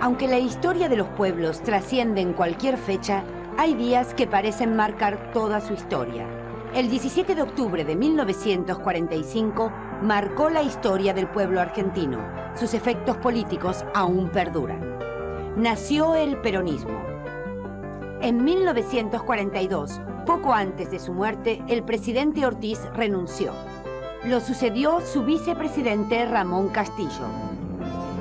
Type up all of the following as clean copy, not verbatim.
Aunque la historia de los pueblos trasciende en cualquier fecha, hay días que parecen marcar toda su historia. El 17 de octubre de 1945 marcó la historia del pueblo argentino. Sus efectos políticos aún perduran. Nació el peronismo. En 1942, poco antes de su muerte, el presidente Ortiz renunció. Lo sucedió su vicepresidente Ramón Castillo.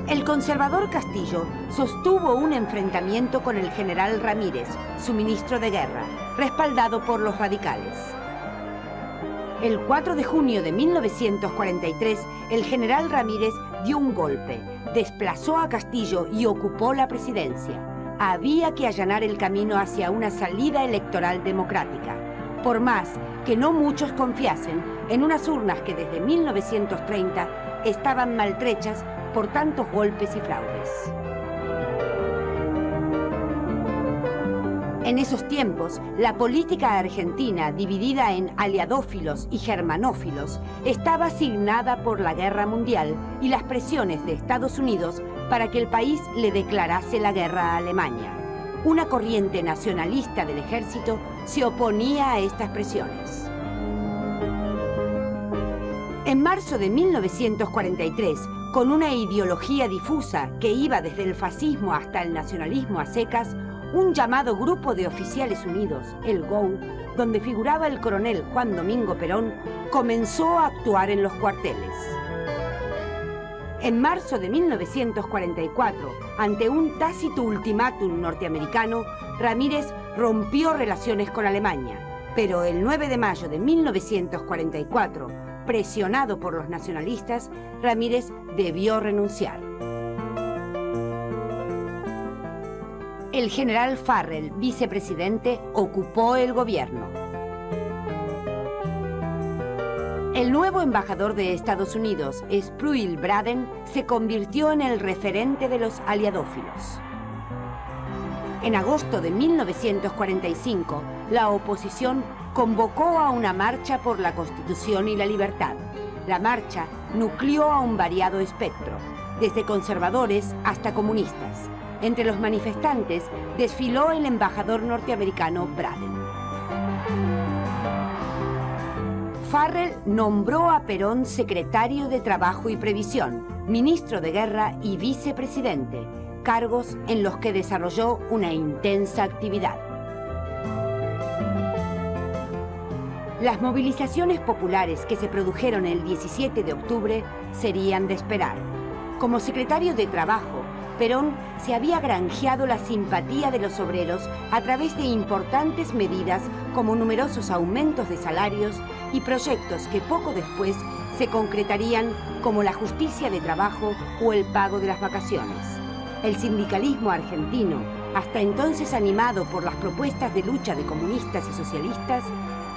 El conservador Castillo sostuvo un enfrentamiento con el general Ramírez, su ministro de guerra, respaldado por los radicales. El 4 de junio de 1943, el general Ramírez dio un golpe, desplazó a Castillo y ocupó la presidencia. Había que allanar el camino hacia una salida electoral democrática, por más que no muchos confiasen en unas urnas que desde 1930 estaban maltrechas por tantos golpes y fraudes. En esos tiempos, la política argentina, dividida en aliadófilos y germanófilos, estaba asignada por la Guerra Mundial y las presiones de Estados Unidos para que el país le declarase la guerra a Alemania. Una corriente nacionalista del ejército se oponía a estas presiones. En marzo de 1943, con una ideología difusa que iba desde el fascismo hasta el nacionalismo a secas, un llamado Grupo de Oficiales Unidos, el GOU, donde figuraba el coronel Juan Domingo Perón, comenzó a actuar en los cuarteles. En marzo de 1944, ante un tácito ultimátum norteamericano, Ramírez rompió relaciones con Alemania, pero el 9 de mayo de 1944, presionado por los nacionalistas, Ramírez debió renunciar. El general Farrell, vicepresidente, ocupó el gobierno. El nuevo embajador de Estados Unidos, Spruill Braden, se convirtió en el referente de los aliadófilos. En agosto de 1945, la oposición convocó a una marcha por la Constitución y la libertad. La marcha nucleó a un variado espectro, desde conservadores hasta comunistas. Entre los manifestantes desfiló el embajador norteamericano Braden. Farrell nombró a Perón secretario de Trabajo y Previsión, ministro de Guerra y vicepresidente, cargos en los que desarrolló una intensa actividad. Las movilizaciones populares que se produjeron el 17 de octubre serían de esperar. Como secretario de Trabajo, Perón se había granjeado la simpatía de los obreros a través de importantes medidas como numerosos aumentos de salarios y proyectos que poco después se concretarían como la justicia de trabajo o el pago de las vacaciones. El sindicalismo argentino, hasta entonces animado por las propuestas de lucha de comunistas y socialistas,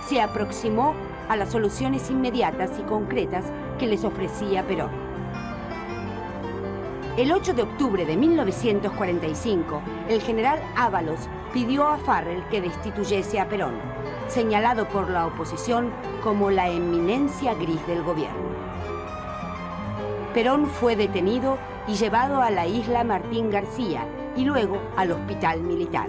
se aproximó a las soluciones inmediatas y concretas que les ofrecía Perón. El 8 de octubre de 1945, el general Ábalos pidió a Farrell que destituyese a Perón, señalado por la oposición como la eminencia gris del gobierno. Perón fue detenido y llevado a la isla Martín García y luego al hospital militar.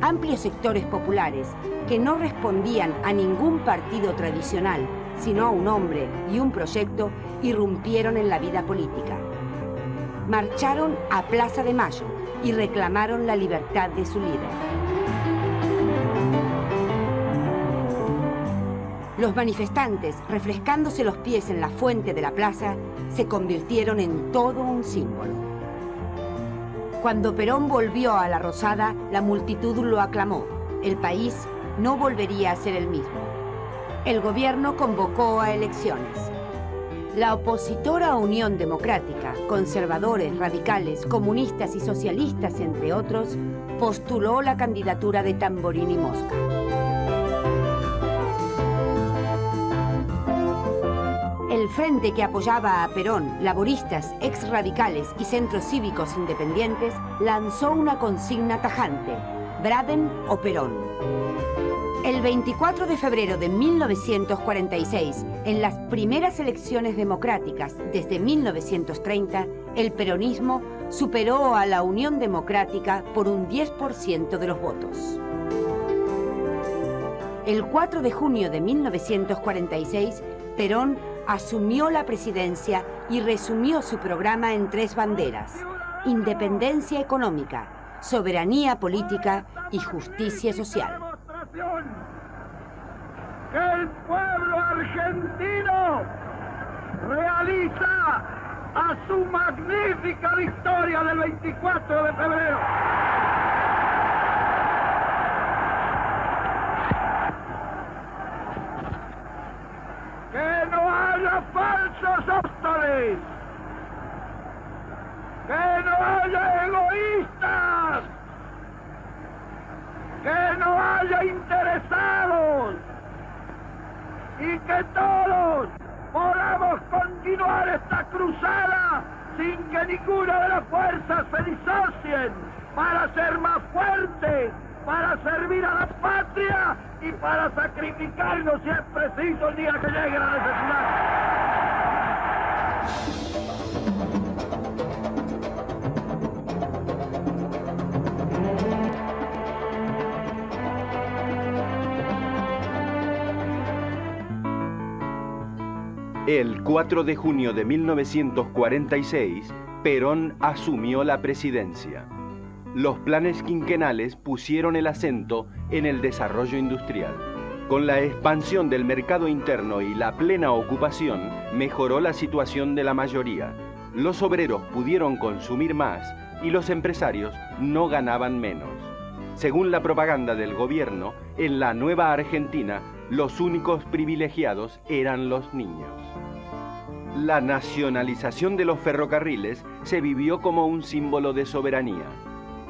Amplios sectores populares que no respondían a ningún partido tradicional, sino a un hombre y un proyecto, irrumpieron en la vida política. Marcharon a Plaza de Mayo y reclamaron la libertad de su líder. Los manifestantes, refrescándose los pies en la fuente de la plaza, se convirtieron en todo un símbolo. Cuando Perón volvió a la Rosada, la multitud lo aclamó. El país no volvería a ser el mismo. El gobierno convocó a elecciones. La opositora Unión Democrática, conservadores, radicales, comunistas y socialistas, entre otros, postuló la candidatura de Tamborini Mosca. El frente que apoyaba a Perón, laboristas, exradicales y centros cívicos independientes, lanzó una consigna tajante: Braden o Perón. El 24 de febrero de 1946, en las primeras elecciones democráticas desde 1930, el peronismo superó a la Unión Democrática por un 10% de los votos. El 4 de junio de 1946, Perón asumió la presidencia y resumió su programa en 3 banderas: independencia económica, soberanía política y justicia social. Que el pueblo argentino realiza a su magnífica victoria del 24 de febrero. Que no haya falsos apóstoles, que no haya egoístas, que no haya interesados, y que todos podamos continuar esta cruzada sin que ninguna de las fuerzas se disocien, para ser más fuertes, para servir a la patria y para sacrificarnos si es preciso el día que llegue la necesidad. El 4 de junio de 1946, Perón asumió la presidencia. Los planes quinquenales pusieron el acento en el desarrollo industrial. Con la expansión del mercado interno y la plena ocupación, mejoró la situación de la mayoría. Los obreros pudieron consumir más y los empresarios no ganaban menos. Según la propaganda del gobierno, en la nueva Argentina, los únicos privilegiados eran los niños. La nacionalización de los ferrocarriles se vivió como un símbolo de soberanía.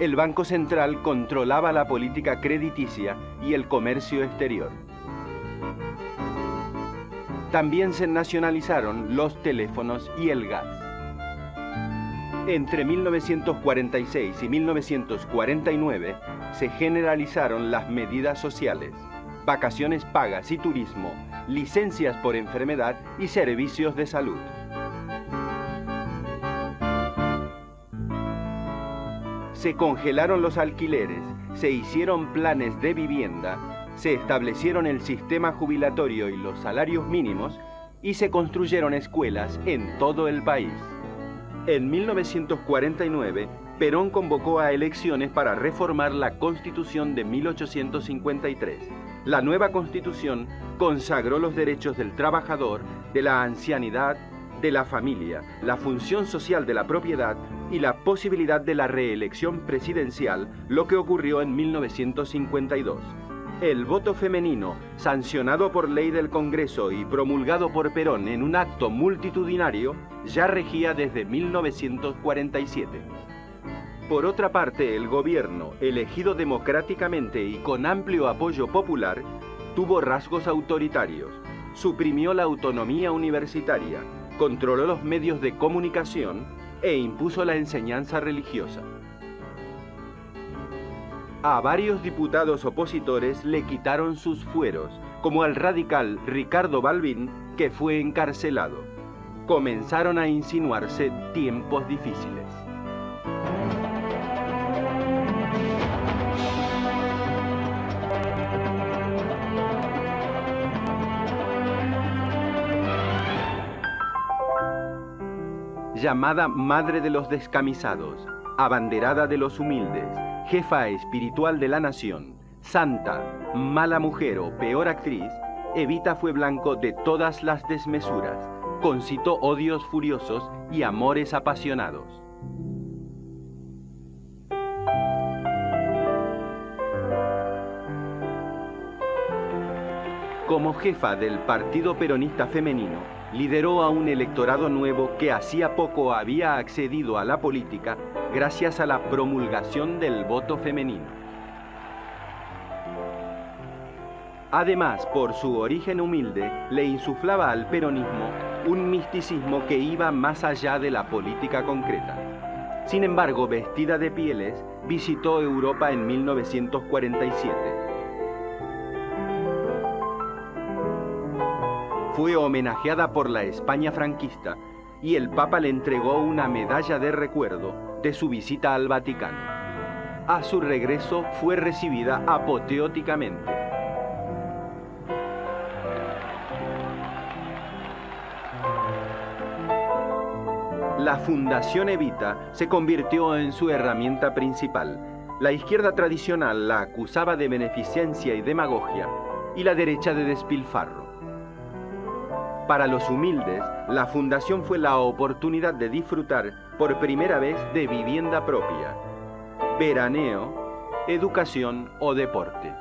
El Banco Central controlaba la política crediticia y el comercio exterior. También se nacionalizaron los teléfonos y el gas. Entre 1946 y 1949 se generalizaron las medidas sociales: vacaciones pagas y turismo, licencias por enfermedad y servicios de salud. Se congelaron los alquileres, se hicieron planes de vivienda, se establecieron el sistema jubilatorio y los salarios mínimos y se construyeron escuelas en todo el país. En 1949, Perón convocó a elecciones para reformar la Constitución de 1853. La nueva Constitución consagró los derechos del trabajador, de la ancianidad, de la familia, la función social de la propiedad y la posibilidad de la reelección presidencial, lo que ocurrió en 1952. El voto femenino, sancionado por ley del Congreso y promulgado por Perón en un acto multitudinario, ya regía desde 1947. Por otra parte, el gobierno, elegido democráticamente y con amplio apoyo popular, tuvo rasgos autoritarios, suprimió la autonomía universitaria, controló los medios de comunicación e impuso la enseñanza religiosa. A varios diputados opositores le quitaron sus fueros, como al radical Ricardo Balbín, que fue encarcelado. Comenzaron a insinuarse tiempos difíciles. Llamada Madre de los Descamisados, abanderada de los humildes, jefa espiritual de la nación, santa, mala mujer o peor actriz, Evita fue blanco de todas las desmesuras, concitó odios furiosos y amores apasionados. Como jefa del Partido Peronista Femenino, lideró a un electorado nuevo que hacía poco había accedido a la política gracias a la promulgación del voto femenino. Además, por su origen humilde, le insuflaba al peronismo un misticismo que iba más allá de la política concreta. Sin embargo, vestida de pieles, visitó Europa en 1947. fue homenajeada por la España franquista y el Papa le entregó una medalla de recuerdo de su visita al Vaticano. A su regreso fue recibida apoteóticamente. La Fundación Evita se convirtió en su herramienta principal. La izquierda tradicional la acusaba de beneficencia y demagogia, y la derecha de despilfarro. Para los humildes, la fundación fue la oportunidad de disfrutar por primera vez de vivienda propia, veraneo, educación o deporte.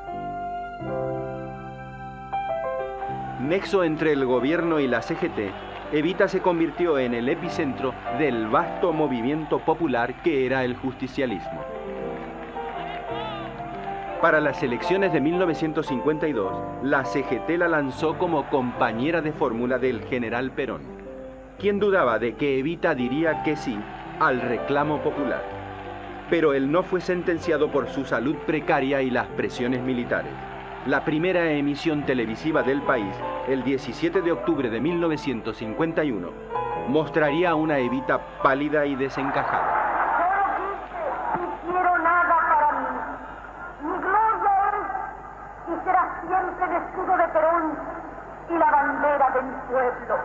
Nexo entre el gobierno y la CGT, Evita se convirtió en el epicentro del vasto movimiento popular que era el justicialismo. Para las elecciones de 1952, la CGT la lanzó como compañera de fórmula del general Perón. ¿Quién dudaba de que Evita diría que sí al reclamo popular? Pero él no fue sentenciado por su salud precaria y las presiones militares. La primera emisión televisiva del país, el 17 de octubre de 1951, mostraría a una Evita pálida y desencajada. Siempre el escudo de Perón y la bandera del pueblo.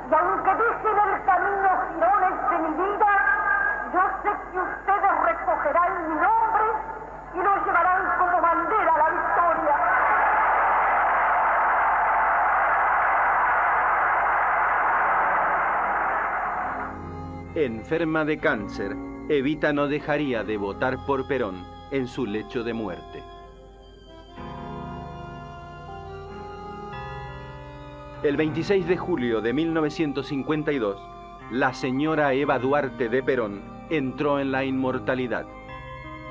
Y aunque dicen el camino girones de mi vida, yo sé que ustedes recogerán mi nombre y lo llevarán como bandera a la victoria. Enferma de cáncer, Evita no dejaría de votar por Perón en su lecho de muerte. El 26 de julio de 1952, la señora Eva Duarte de Perón entró en la inmortalidad.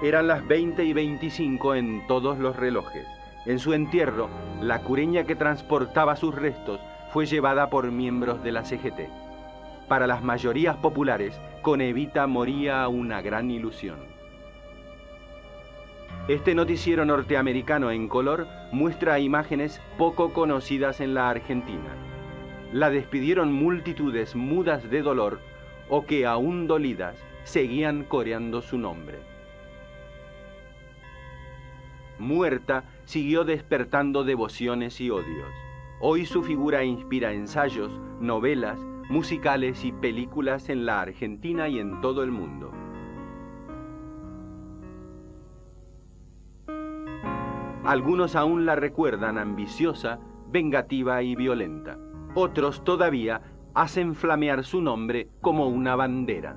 Eran las 20:25 en todos los relojes. En su entierro, la cureña que transportaba sus restos fue llevada por miembros de la CGT. Para las mayorías populares, con Evita moría una gran ilusión. Este noticiero norteamericano en color muestra imágenes poco conocidas en la Argentina. La despidieron multitudes mudas de dolor o que, aún dolidas, seguían coreando su nombre. Muerta, siguió despertando devociones y odios. Hoy su figura inspira ensayos, novelas, musicales y películas en la Argentina y en todo el mundo. Algunos aún la recuerdan ambiciosa, vengativa y violenta. Otros todavía hacen flamear su nombre como una bandera.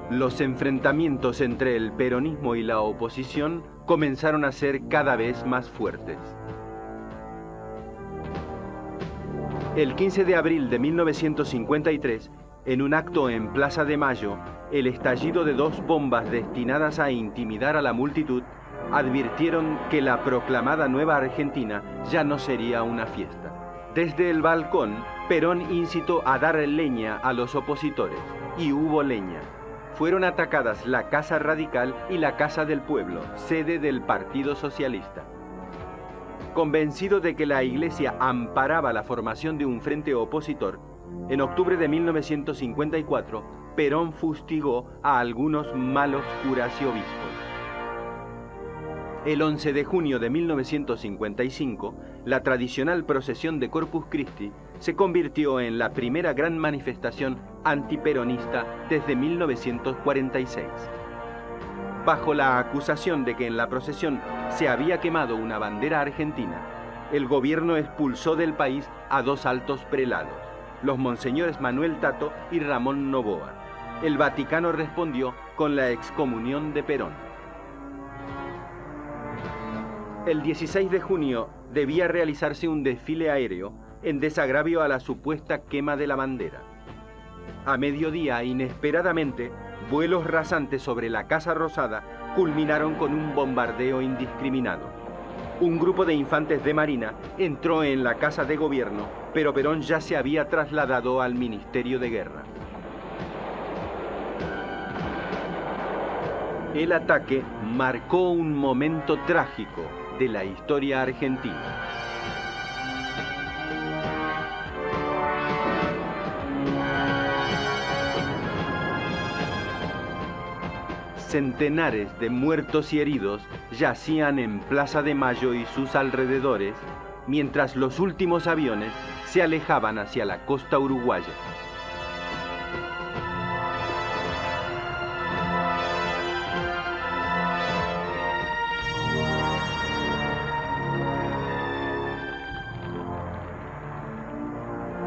Los enfrentamientos entre el peronismo y la oposición comenzaron a ser cada vez más fuertes. El 15 de abril de 1953, en un acto en Plaza de Mayo, el estallido de dos bombas destinadas a intimidar a la multitud advirtieron que la proclamada nueva Argentina ya no sería una fiesta. Desde el balcón, Perón incitó a dar leña a los opositores, y hubo leña. Fueron atacadas la Casa Radical y la Casa del Pueblo, sede del Partido Socialista. Convencido de que la Iglesia amparaba la formación de un frente opositor, en octubre de 1954, Perón fustigó a algunos malos curas y obispos. El 11 de junio de 1955, la tradicional procesión de Corpus Christi se convirtió en la primera gran manifestación antiperonista desde 1946. Bajo la acusación de que en la procesión se había quemado una bandera argentina, el gobierno expulsó del país a dos altos prelados, los monseñores Manuel Tato y Ramón Novoa. El Vaticano respondió con la excomunión de Perón. El 16 de junio debía realizarse un desfile aéreo en desagravio a la supuesta quema de la bandera. A mediodía, inesperadamente, vuelos rasantes sobre la Casa Rosada culminaron con un bombardeo indiscriminado. Un grupo de infantes de marina entró en la Casa de Gobierno, pero Perón ya se había trasladado al Ministerio de Guerra. El ataque marcó un momento trágico de la historia argentina. Centenares de muertos y heridos yacían en Plaza de Mayo y sus alrededores, mientras los últimos aviones se alejaban hacia la costa uruguaya.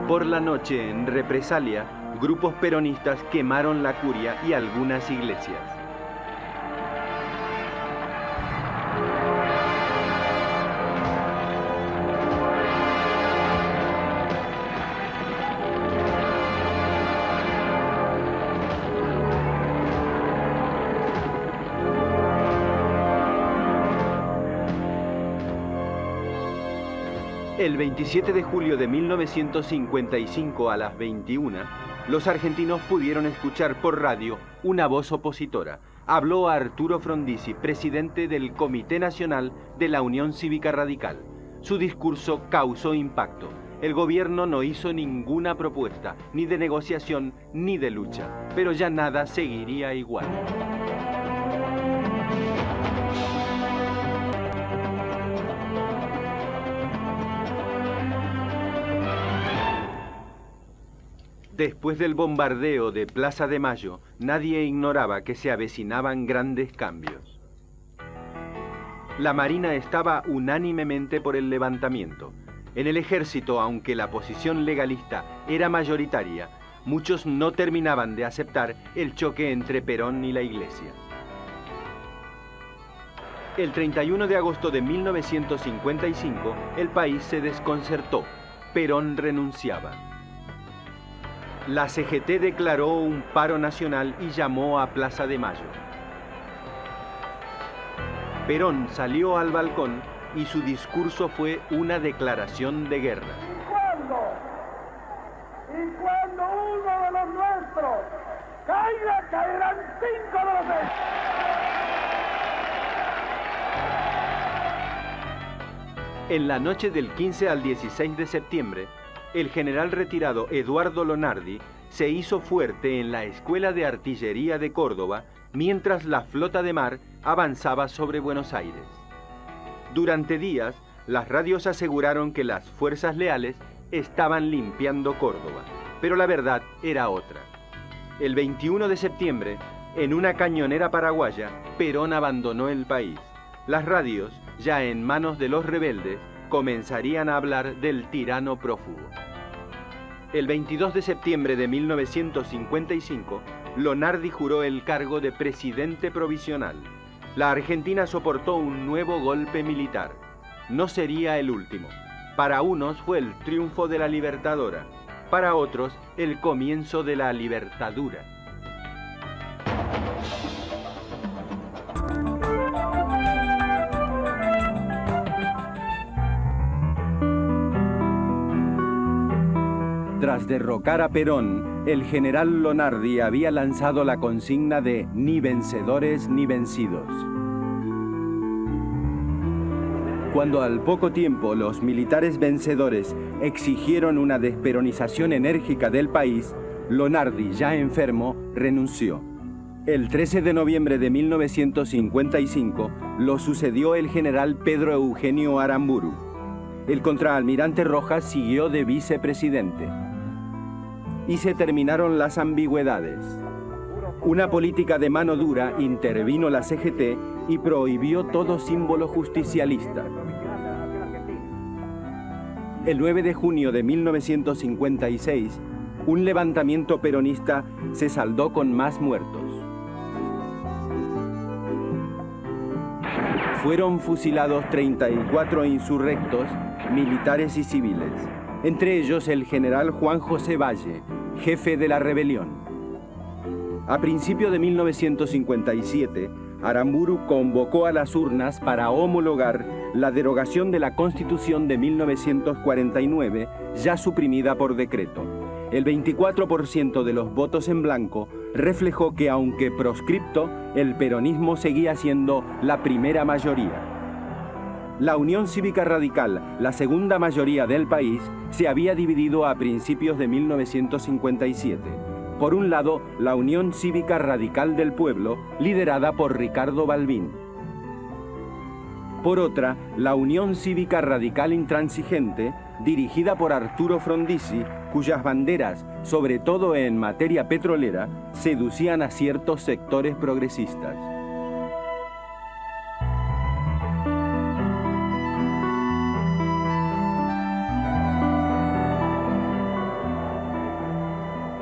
Por la noche, en represalia, grupos peronistas quemaron la curia y algunas iglesias. El 27 de julio de 1955 a las 21, los argentinos pudieron escuchar por radio una voz opositora. Habló Arturo Frondizi, presidente del Comité Nacional de la Unión Cívica Radical. Su discurso causó impacto. El gobierno no hizo ninguna propuesta, ni de negociación, ni de lucha, pero ya nada seguiría igual. Después del bombardeo de Plaza de Mayo, nadie ignoraba que se avecinaban grandes cambios. La Marina estaba unánimemente por el levantamiento. En el ejército, aunque la posición legalista era mayoritaria, muchos no terminaban de aceptar el choque entre Perón y la Iglesia. El 31 de agosto de 1955, el país se desconcertó. Perón renunciaba. La CGT declaró un paro nacional y llamó a Plaza de Mayo. Perón salió al balcón y su discurso fue una declaración de guerra. Y cuando uno de los nuestros caiga, caerán 5 de los demás. En la noche del 15 al 16 de septiembre, el general retirado Eduardo Lonardi se hizo fuerte en la Escuela de Artillería de Córdoba mientras la flota de mar avanzaba sobre Buenos Aires. Durante días, las radios aseguraron que las fuerzas leales estaban limpiando Córdoba, pero la verdad era otra. El 21 de septiembre, en una cañonera paraguaya, Perón abandonó el país. Las radios, ya en manos de los rebeldes, comenzarían a hablar del tirano prófugo. El 22 de septiembre de 1955, Lonardi juró el cargo de presidente provisional. La Argentina soportó un nuevo golpe militar. No sería el último. Para unos fue el triunfo de la Libertadora, para otros el comienzo de la Libertadura. Tras derrocar a Perón, el general Lonardi había lanzado la consigna de ni vencedores ni vencidos. Cuando al poco tiempo los militares vencedores exigieron una desperonización enérgica del país, Lonardi, ya enfermo, renunció. El 13 de noviembre de 1955 lo sucedió el general Pedro Eugenio Aramburu. El contraalmirante Rojas siguió de vicepresidente. Y se terminaron las ambigüedades. Una política de mano dura intervino la CGT y prohibió todo símbolo justicialista. El 9 de junio de 1956, un levantamiento peronista se saldó con más muertos. Fueron fusilados 34 insurrectos, militares y civiles, entre ellos el general Juan José Valle, jefe de la rebelión. A principios de 1957, Aramburu convocó a las urnas para homologar la derogación de la Constitución de 1949, ya suprimida por decreto. El 24% de los votos en blanco reflejó que, aunque proscripto, el peronismo seguía siendo la primera mayoría. La Unión Cívica Radical, la segunda mayoría del país, se había dividido a principios de 1957. Por un lado, la Unión Cívica Radical del Pueblo, liderada por Ricardo Balbín. Por otra, la Unión Cívica Radical Intransigente, dirigida por Arturo Frondizi, cuyas banderas, sobre todo en materia petrolera, seducían a ciertos sectores progresistas.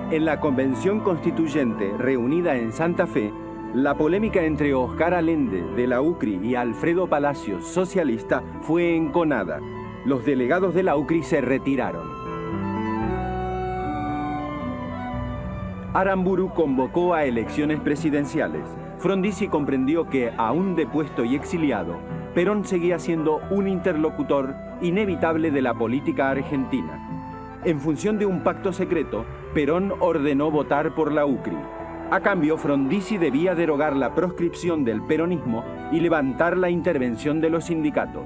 En la Convención Constituyente reunida en Santa Fe, la polémica entre Oscar Allende, de la UCRI, y Alfredo Palacios, socialista, fue enconada. Los delegados de la UCRI se retiraron. Aramburu convocó a elecciones presidenciales. Frondizi comprendió que, aún depuesto y exiliado, Perón seguía siendo un interlocutor inevitable de la política argentina. En función de un pacto secreto, Perón ordenó votar por la UCRI. A cambio, Frondizi debía derogar la proscripción del peronismo y levantar la intervención de los sindicatos.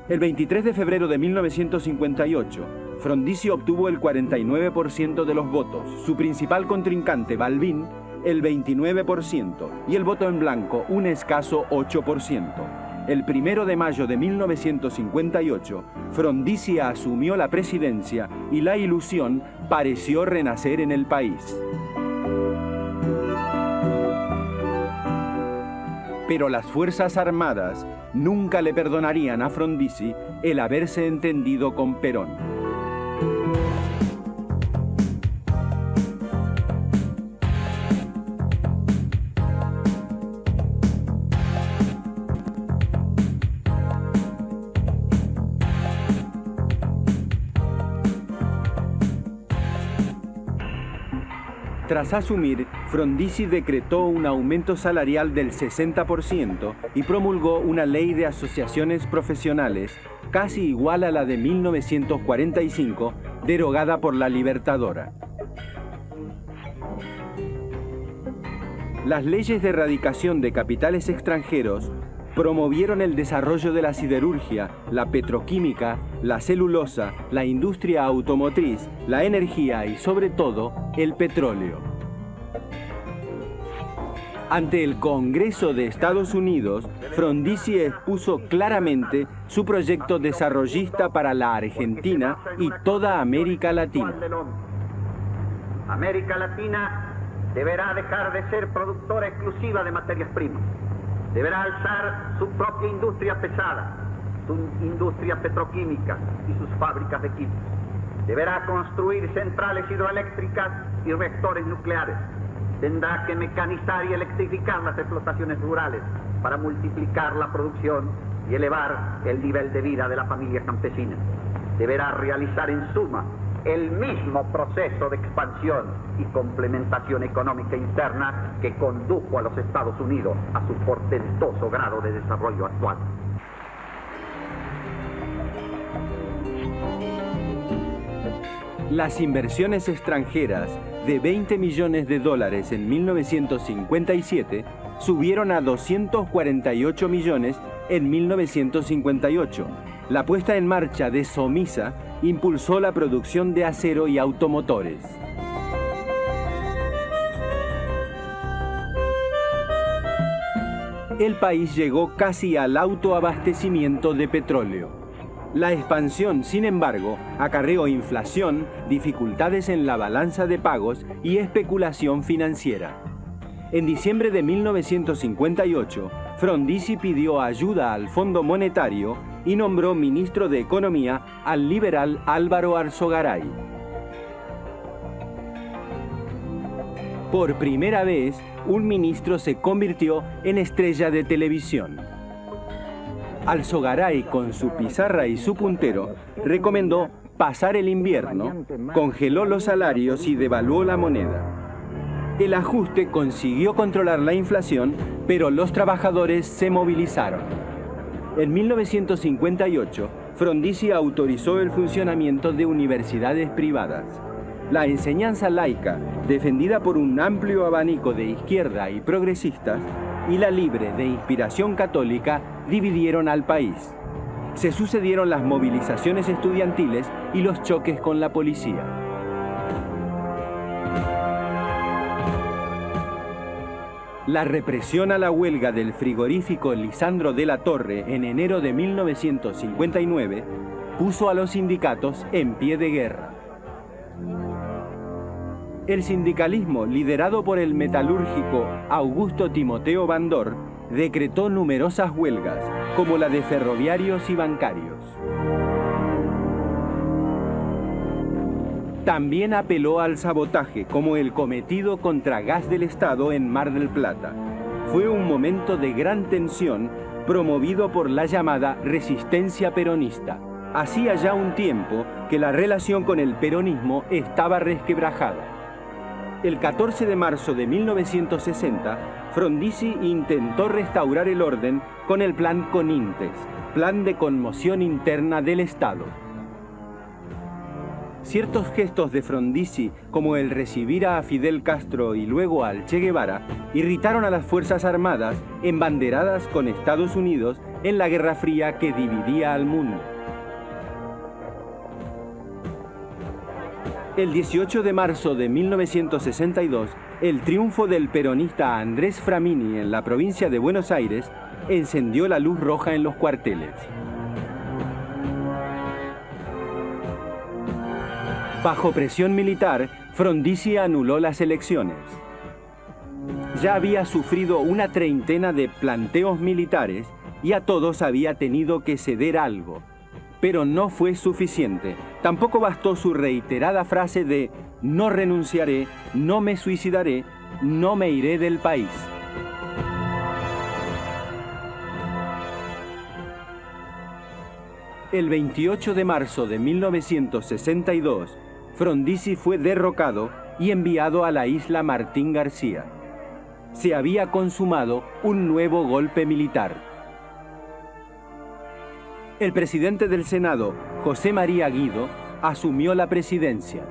El 23 de febrero de 1958, Frondizi obtuvo el 49% de los votos, su principal contrincante, Balbín, el 29%, y el voto en blanco, un escaso 8%. El 1 de mayo de 1958, Frondizi asumió la presidencia y la ilusión pareció renacer en el país. Pero las Fuerzas Armadas nunca le perdonarían a Frondizi el haberse entendido con Perón. Tras asumir, Frondizi decretó un aumento salarial del 60% y promulgó una ley de asociaciones profesionales casi igual a la de 1945, derogada por la Libertadora. Las leyes de erradicación de capitales extranjeros promovieron el desarrollo de la siderurgia, la petroquímica, la celulosa, la industria automotriz, la energía y, sobre todo, el petróleo. Ante el Congreso de Estados Unidos, Frondizi expuso claramente su proyecto desarrollista para la Argentina y toda América Latina. América Latina deberá dejar de ser productora exclusiva de materias primas. Deberá alzar su propia industria pesada, su industria petroquímica y sus fábricas de equipos. Deberá construir centrales hidroeléctricas y reactores nucleares. Tendrá que mecanizar y electrificar las explotaciones rurales para multiplicar la producción y elevar el nivel de vida de la familia campesina. Deberá realizar en suma el mismo proceso de expansión y complementación económica interna que condujo a los Estados Unidos a su portentoso grado de desarrollo actual. Las inversiones extranjeras de 20 millones de dólares en 1957 subieron a 248 millones en 1958. La puesta en marcha de Somisa impulsó la producción de acero y automotores. El país llegó casi al autoabastecimiento de petróleo. La expansión, sin embargo, acarreó inflación, dificultades en la balanza de pagos y especulación financiera. En diciembre de 1958, Frondizi pidió ayuda al Fondo Monetario y nombró ministro de Economía al liberal Álvaro Alzogaray. Por primera vez, un ministro se convirtió en estrella de televisión. Alzogaray, con su pizarra y su puntero, recomendó pasar el invierno, congeló los salarios y devaluó la moneda. El ajuste consiguió controlar la inflación, pero los trabajadores se movilizaron. En 1958, Frondizi autorizó el funcionamiento de universidades privadas. La enseñanza laica, defendida por un amplio abanico de izquierda y progresistas, y la libre, de inspiración católica, dividieron al país. Se sucedieron las movilizaciones estudiantiles y los choques con la policía. La represión a la huelga del frigorífico Lisandro de la Torre en enero de 1959 puso a los sindicatos en pie de guerra. El sindicalismo, liderado por el metalúrgico Augusto Timoteo Bandor, decretó numerosas huelgas, como la de ferroviarios y bancarios. También apeló al sabotaje, como el cometido contra Gas del Estado en Mar del Plata. Fue un momento de gran tensión promovido por la llamada resistencia peronista. Hacía ya un tiempo que la relación con el peronismo estaba resquebrajada. El 14 de marzo de 1960, Frondizi intentó restaurar el orden con el Plan Conintes, Plan de Conmoción Interna del Estado. Ciertos gestos de Frondizi, como el recibir a Fidel Castro y luego al Che Guevara, irritaron a las Fuerzas Armadas embanderadas con Estados Unidos en la Guerra Fría que dividía al mundo. El 18 de marzo de 1962, el triunfo del peronista Andrés Framini en la provincia de Buenos Aires encendió la luz roja en los cuarteles. Bajo presión militar, Frondizi anuló las elecciones. Ya había sufrido una treintena de planteos militares y a todos había tenido que ceder algo. Pero no fue suficiente. Tampoco bastó su reiterada frase de «no renunciaré, no me suicidaré, no me iré del país». El 28 de marzo de 1962, Frondizi fue derrocado y enviado a la isla Martín García. Se había consumado un nuevo golpe militar. El presidente del Senado, José María Guido, asumió la presidencia.